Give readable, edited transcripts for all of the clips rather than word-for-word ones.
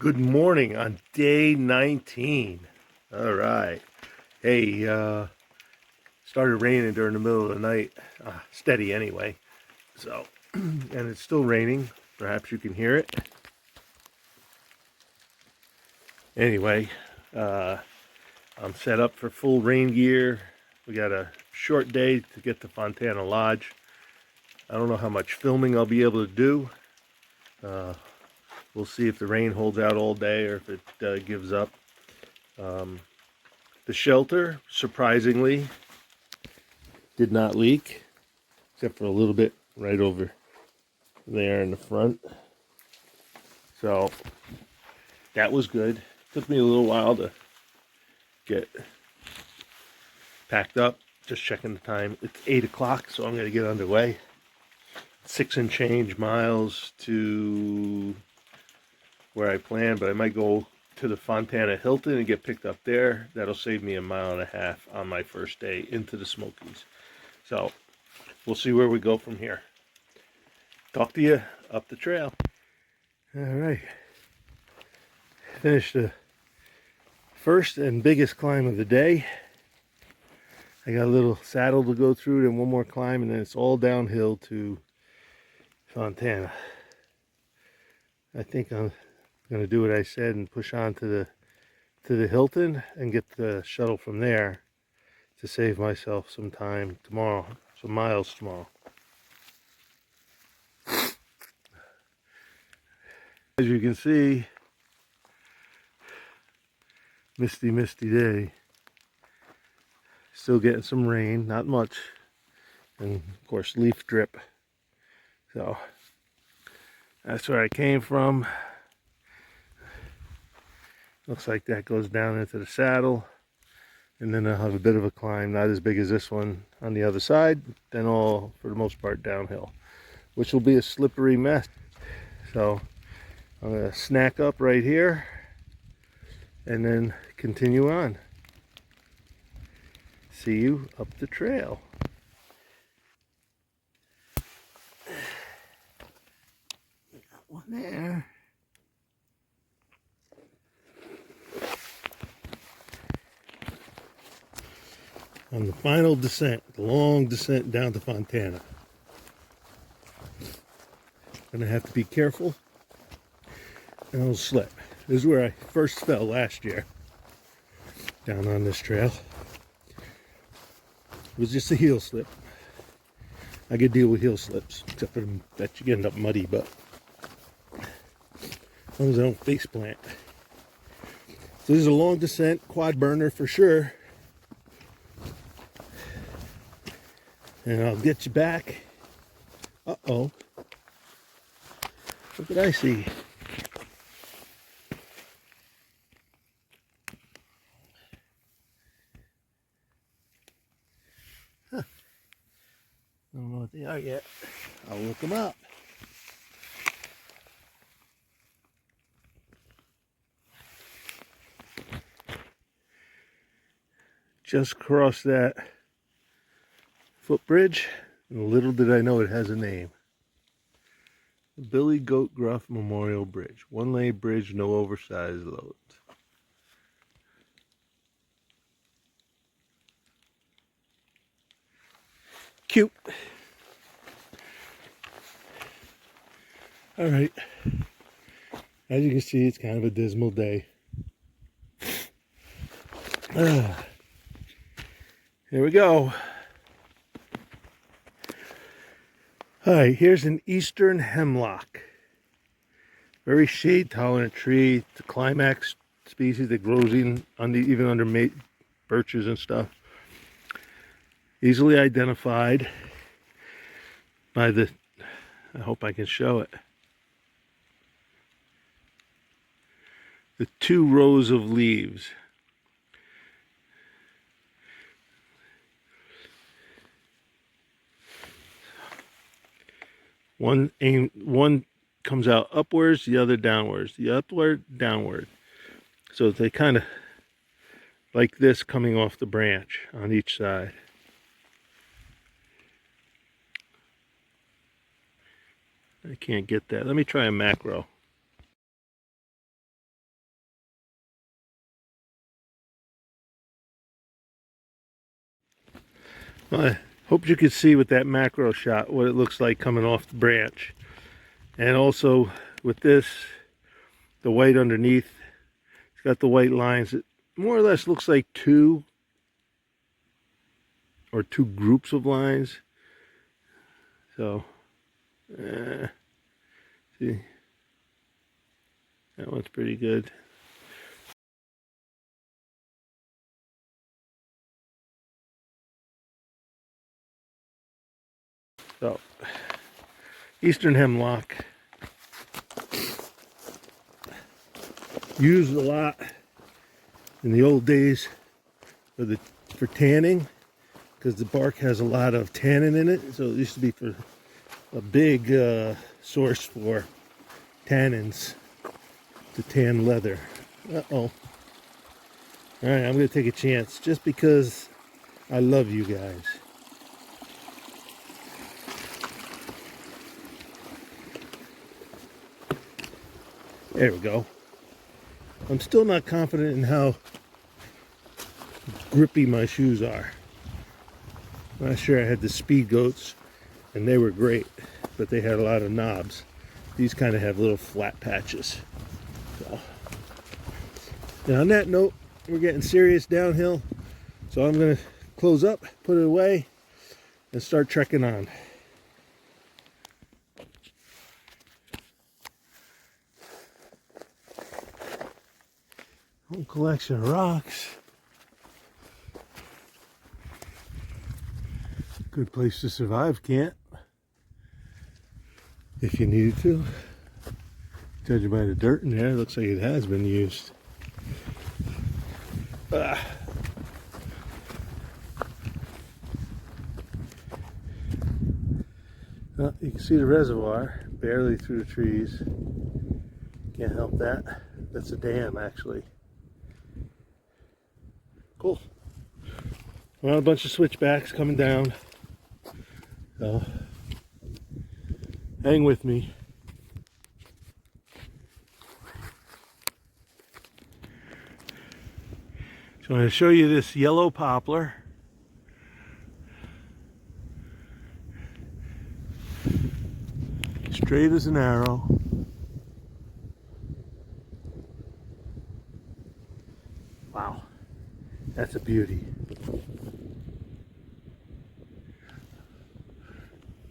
Good morning on day 19. All right. Hey, started raining during the middle of the night. Steady anyway. So, and it's still raining. Perhaps you can hear it. Anyway, I'm set up for full rain gear. We got a short day to get to Fontana Lodge. I don't know how much filming I'll be able to do. We'll see if the rain holds out all day or if it gives up. The shelter, surprisingly, did not leak, except for a little bit right over there in the front. So that was good. Took me a little while to get packed up. Just checking the time. It's 8 o'clock, so I'm going to get underway. 6 and change miles to where I planned, but I might go to the Fontana Hilton and get picked up there. That'll save me a mile and a half on my first day into the Smokies. So we'll see where we go from here. Talk to you up the trail. All right. Finished the first and biggest climb of the day. I got a little saddle to go through, then one more climb, and then it's all downhill to Fontana. I think I'm going to do what I said and push on to the Hilton and get the shuttle from there to save myself some time tomorrow, some miles tomorrow. As you can see, misty day. Still getting some rain, not much, and of course leaf drip. So that's where I came from. Looks like that goes down into the saddle, and then I'll have a bit of a climb, not as big as this one on the other side, then all for the most part downhill, which will be a slippery mess. So I'm going to snack up right here and then continue on. See you up the trail. Got one there. On the final descent, the long descent down to Fontana. Gonna have to be careful and I'll slip. This is where I first fell last year, down on this trail. It was just a heel slip. I could deal with heel slips, except for that you end up muddy, but as long as I don't face plant. So this is a long descent, quad burner for sure. And I'll get you back. Uh-oh. What did I see? Huh. I don't know what they are yet. I'll look them up. Just crossed that footbridge, and little did I know it has a name. The Billy Goat Gruff Memorial Bridge. One lane bridge, no oversized loads. Cute. All right. As you can see, it's kind of a dismal day. Here we go. All right, here's an eastern hemlock. Very shade tolerant tree. It's a climax species that grows even under birches and stuff. Easily identified by I hope I can show it. The 2 rows of leaves. One comes out upwards, the other downwards. The upward, downward. So they kind of like this coming off the branch on each side. I can't get that. Let me try a macro. I hope you could see with that macro shot what it looks like coming off the branch. And also with this, the white underneath, it's got the white lines. It more or less looks like two groups of lines. So, see, that one's pretty good. So, Eastern Hemlock, used a lot in the old days for tanning, because the bark has a lot of tannin in it. So it used to be for a big source for tannins to tan leather. Uh-oh. Alright, I'm going to take a chance just because I love you guys. There we go. I'm still not confident in how grippy my shoes are. Last year I had the Speed Goats and they were great, but they had a lot of knobs. These kind of have little flat patches. So, and on that note, we're getting serious downhill, so I'm going to close up, put it away, and start trekking on. Whole collection of rocks. Good place to survive, can't? If you needed to. Judging by the dirt in there, it looks like it has been used. Well, you can see the reservoir barely through the trees. Can't help that. That's a dam, actually. Cool. Well, a bunch of switchbacks coming down. So, hang with me. So I'm going to show you this yellow poplar. Straight as an arrow. Wow, that's a beauty.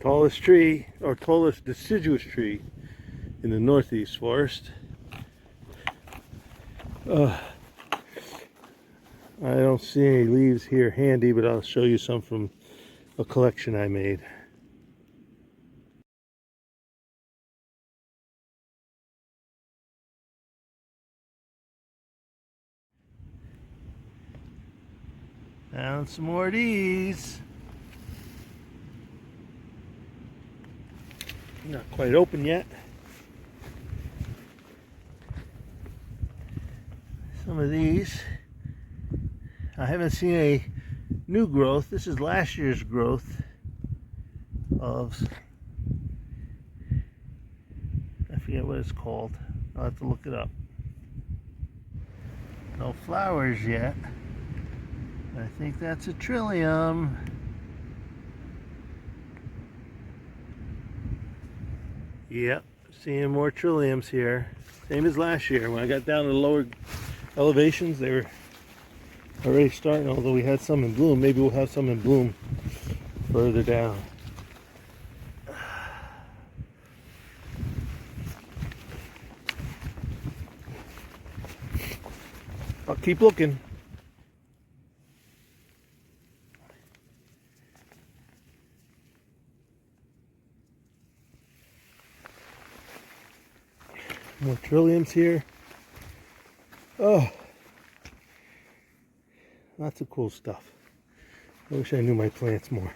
Tallest tree, or tallest deciduous tree in the northeast forest. I don't see any leaves here handy, but I'll show you some from a collection I made. Found some more of these. Not quite open yet. Some of these. I haven't seen a new growth. This is last year's growth of, I forget what it's called. I'll have to look it up. No flowers yet. I think that's a Trillium. Yep, seeing more Trilliums here. Same as last year. When I got down to the lower elevations, they were already starting, although we had some in bloom. Maybe we'll have some in bloom further down. I'll keep looking. More Trilliums here. Oh, lots of cool stuff. I wish I knew my plants more.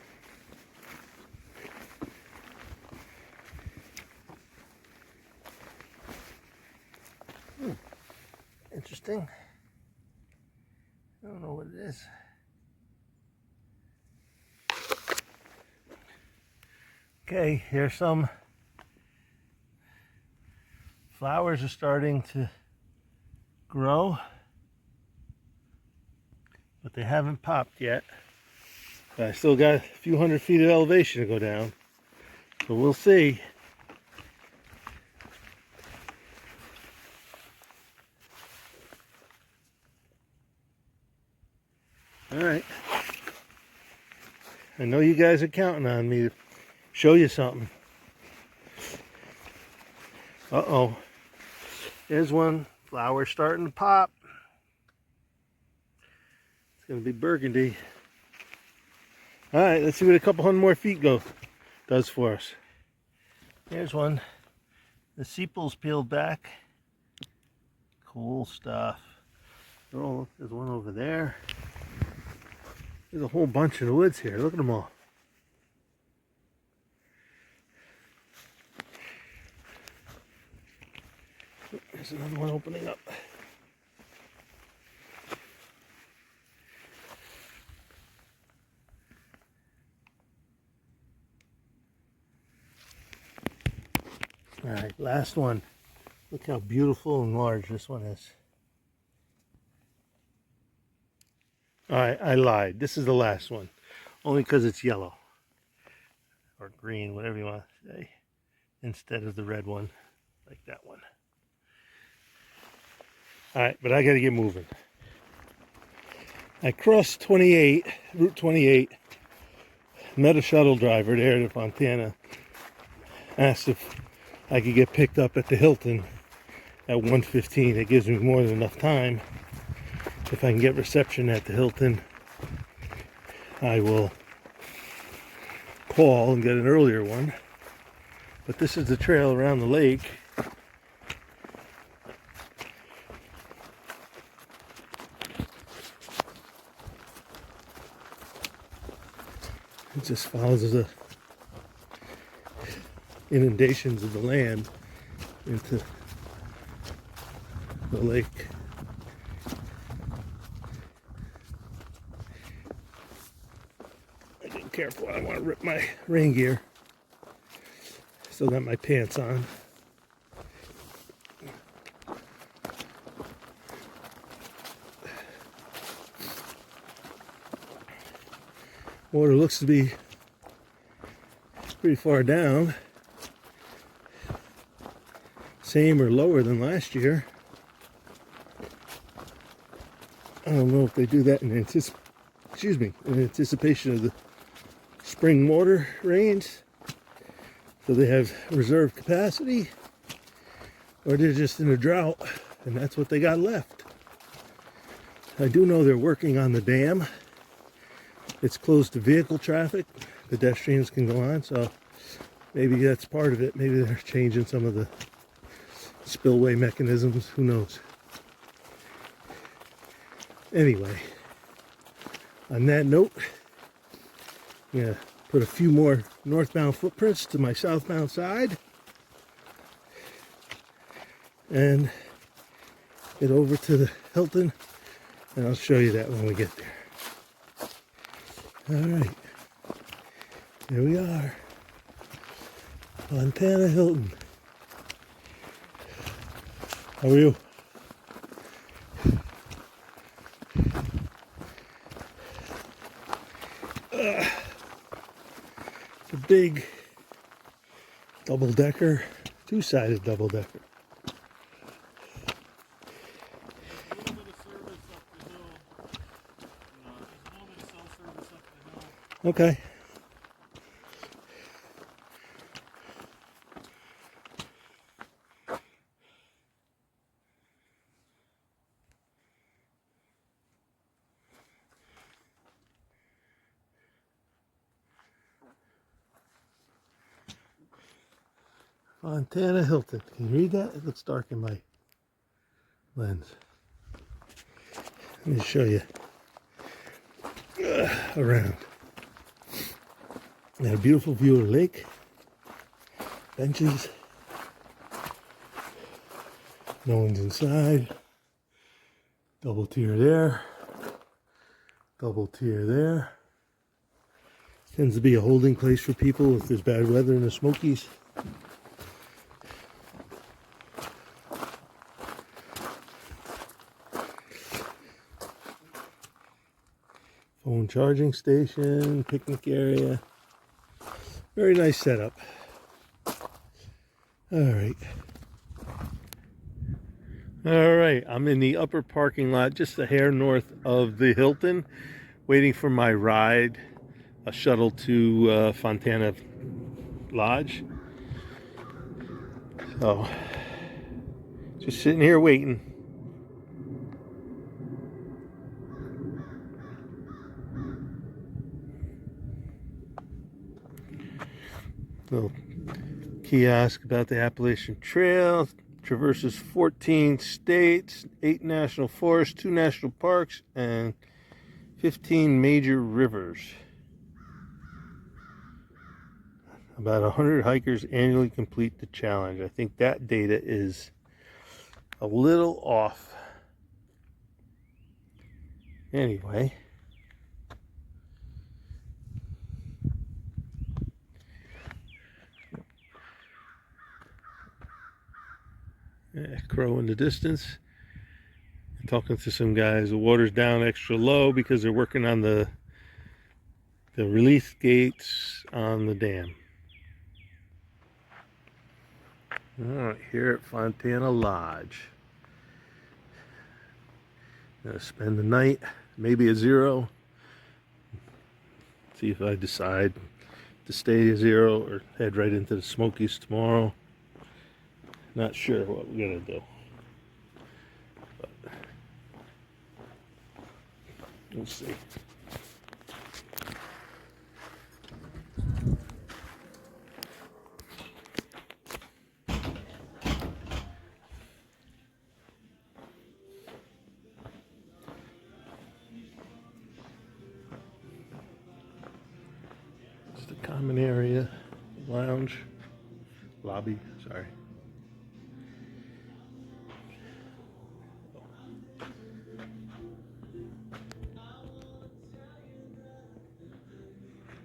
Interesting. I don't know what it is. Okay, here's some flowers are starting to grow, but they haven't popped yet. But I still got a few hundred feet of elevation to go down. So we'll see. Alright. I know you guys are counting on me to show you something. Uh-oh. There's one flower starting to pop. It's going to be burgundy. Alright, let's see what a couple hundred more feet does for us. There's one. The sepals peeled back. Cool stuff. Oh, there's one over there. There's a whole bunch in the woods here. Look at them all. There's another one opening up. Alright, last one. Look how beautiful and large this one is. Alright, I lied. This is the last one. Only because it's yellow. Or green, whatever you want to say. Instead of the red one. Like that one. Alright, but I got to get moving. I crossed 28, Route 28. Met a shuttle driver there at Fontana. Asked if I could get picked up at the Hilton at 1:15. It gives me more than enough time. If I can get reception at the Hilton, I will call and get an earlier one. But this is the trail around the lake. It just follows the inundations of the land into the lake. I gotta be careful, I don't want to rip my rain gear. Still got my pants on. Water looks to be pretty far down. Same or lower than last year. I don't know if they do that in anticipation of the spring water rains. So they have reserve capacity, or they're just in a drought and that's what they got left. I do know they're working on the dam. It's closed to vehicle traffic. Pedestrians can go on, so maybe that's part of it. Maybe they're changing some of the spillway mechanisms. Who knows? Anyway, on that note, I'm going to put a few more northbound footprints to my southbound side and get over to the Hilton, and I'll show you that when we get there. Alright, here we are, Fontana Hilton. How are you? It's a big double-decker, two-sided double-decker. Okay. Fontana Hilton. Can you read that? It looks dark in my lens. Let me show you around. Got a beautiful view of the lake. Benches. No one's inside. Double tier there. Double tier there. Tends to be a holding place for people if there's bad weather in the Smokies. Phone charging station, picnic area. Very nice setup. Alright. Alright, I'm in the upper parking lot just a hair north of the Hilton, waiting for my ride, a shuttle to Fontana Lodge. So, just sitting here waiting. Little kiosk about the Appalachian Trail. Traverses 14 states, 8 national forests, 2 national parks, and 15 major rivers. About 100 hikers annually complete the challenge. I think that data is a little off. Anyway. Yeah, crow in the distance. Talking to some guys. The water's down extra low because they're working on the release gates on the dam. Alright, here at Fontana Lodge. Gonna spend the night, maybe a 0. See if I decide to stay a 0 or head right into the Smokies tomorrow. Not sure what we're gonna do. But we'll see. It's the common area, lounge, lobby, sorry.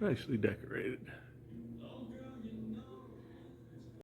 Nicely decorated.